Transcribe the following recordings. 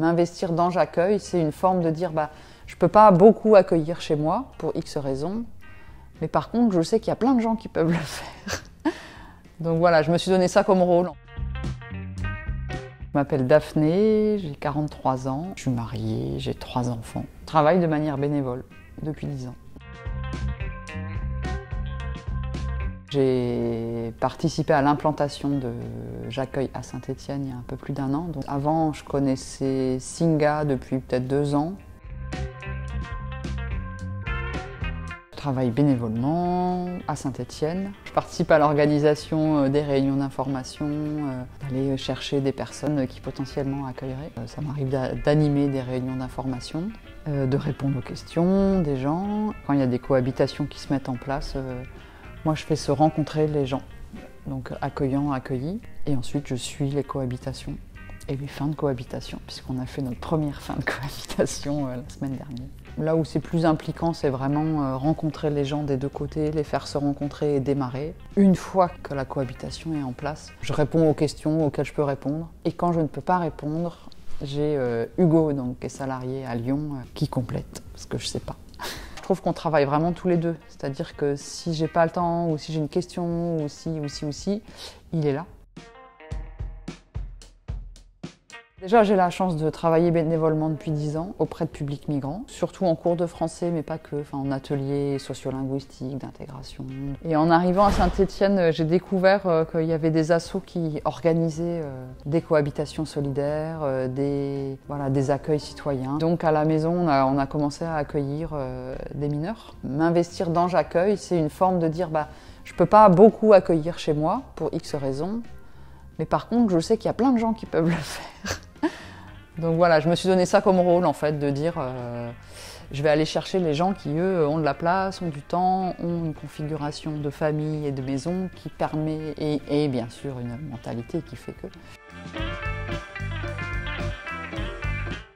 m'investir dans J'accueille, c'est une forme de dire je peux pas beaucoup accueillir chez moi pour X raisons, mais par contre je sais qu'il y a plein de gens qui peuvent le faire. Donc voilà, je me suis donné ça comme rôle. Je m'appelle Daphné, j'ai 43 ans, je suis mariée, j'ai 3 enfants. Je travaille de manière bénévole depuis 10 ans. J'ai participé à l'implantation de J'accueille à Saint-Étienne il y a un peu plus d'1 an. Donc avant, je connaissais Singa depuis peut-être 2 ans. Je travaille bénévolement à Saint-Étienne. Je participe à l'organisation des réunions d'information, d'aller chercher des personnes qui potentiellement accueilleraient. Ça m'arrive d'animer des réunions d'information, de répondre aux questions des gens. Quand il y a des cohabitations qui se mettent en place, moi je fais se rencontrer les gens, donc accueillants, accueillis. Et ensuite je suis les cohabitations et les fins de cohabitation, puisqu'on a fait notre première fin de cohabitation la semaine dernière. Là où c'est plus impliquant, c'est vraiment rencontrer les gens des deux côtés, les faire se rencontrer et démarrer. Une fois que la cohabitation est en place, je réponds aux questions auxquelles je peux répondre. Et quand je ne peux pas répondre, j'ai Hugo, donc, qui est salarié à Lyon, qui complète, parce que je ne sais pas. Je trouve qu'on travaille vraiment tous les deux. C'est-à-dire que si j'ai pas le temps, ou si j'ai une question, ou si, il est là. Déjà, j'ai la chance de travailler bénévolement depuis 10 ans auprès de publics migrants, surtout en cours de français, mais pas que, en ateliers sociolinguistiques, d'intégration. Et en arrivant à Saint-Étienne, j'ai découvert qu'il y avait des assos qui organisaient des cohabitations solidaires, des accueils citoyens. Donc à la maison, on a commencé à accueillir des mineurs. M'investir dans J'accueille, c'est une forme de dire je peux pas beaucoup accueillir chez moi pour X raisons, mais par contre, je sais qu'il y a plein de gens qui peuvent le faire. Donc voilà, je me suis donné ça comme rôle en fait, de dire je vais aller chercher les gens qui eux ont de la place, ont du temps, ont une configuration de famille et de maison qui permet, et bien sûr une mentalité qui fait que.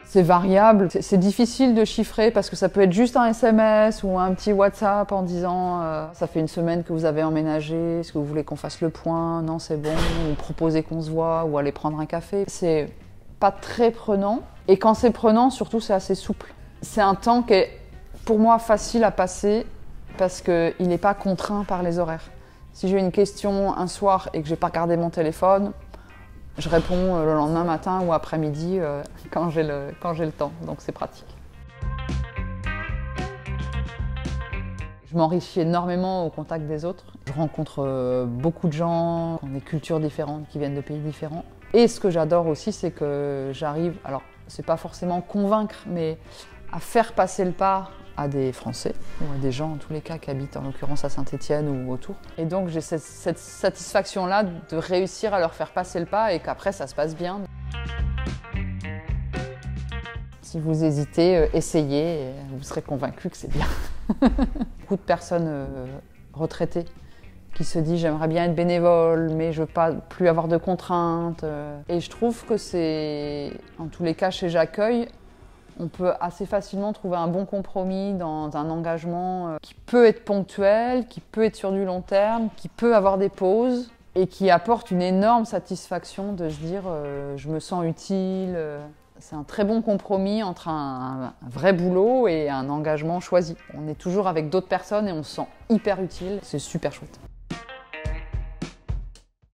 C'est variable, c'est difficile de chiffrer parce que ça peut être juste un SMS ou un petit WhatsApp en disant ça fait 1 semaine que vous avez emménagé, est-ce que vous voulez qu'on fasse le point? Non, c'est bon, ou proposer qu'on se voit, ou aller prendre un café. C'est pas très prenant, et quand c'est prenant, surtout c'est assez souple. C'est un temps qui est pour moi facile à passer parce qu'il n'est pas contraint par les horaires. Si j'ai une question un soir et que j'ai pas regardé mon téléphone, je réponds le lendemain matin ou après-midi quand j'ai le temps, donc c'est pratique. Je m'enrichis énormément au contact des autres. Je rencontre beaucoup de gens qui ont des cultures différentes, qui viennent de pays différents. Et ce que j'adore aussi, c'est que j'arrive, alors c'est pas forcément convaincre, mais à faire passer le pas à des Français, ou à des gens en tous les cas qui habitent en l'occurrence à Saint-Étienne ou autour. Et donc j'ai cette satisfaction-là de réussir à leur faire passer le pas et qu'après ça se passe bien. Si vous hésitez, essayez et vous serez convaincus que c'est bien. Beaucoup de personnes retraitées qui se disent j'aimerais bien être bénévole mais je veux pas plus avoir de contraintes. Et je trouve que c'est, en tous les cas chez J'accueille, on peut assez facilement trouver un bon compromis dans un engagement qui peut être ponctuel, qui peut être sur du long terme, qui peut avoir des pauses et qui apporte une énorme satisfaction de se dire je me sens utile. C'est un très bon compromis entre un vrai boulot et un engagement choisi. On est toujours avec d'autres personnes et on se sent hyper utile. C'est super chouette.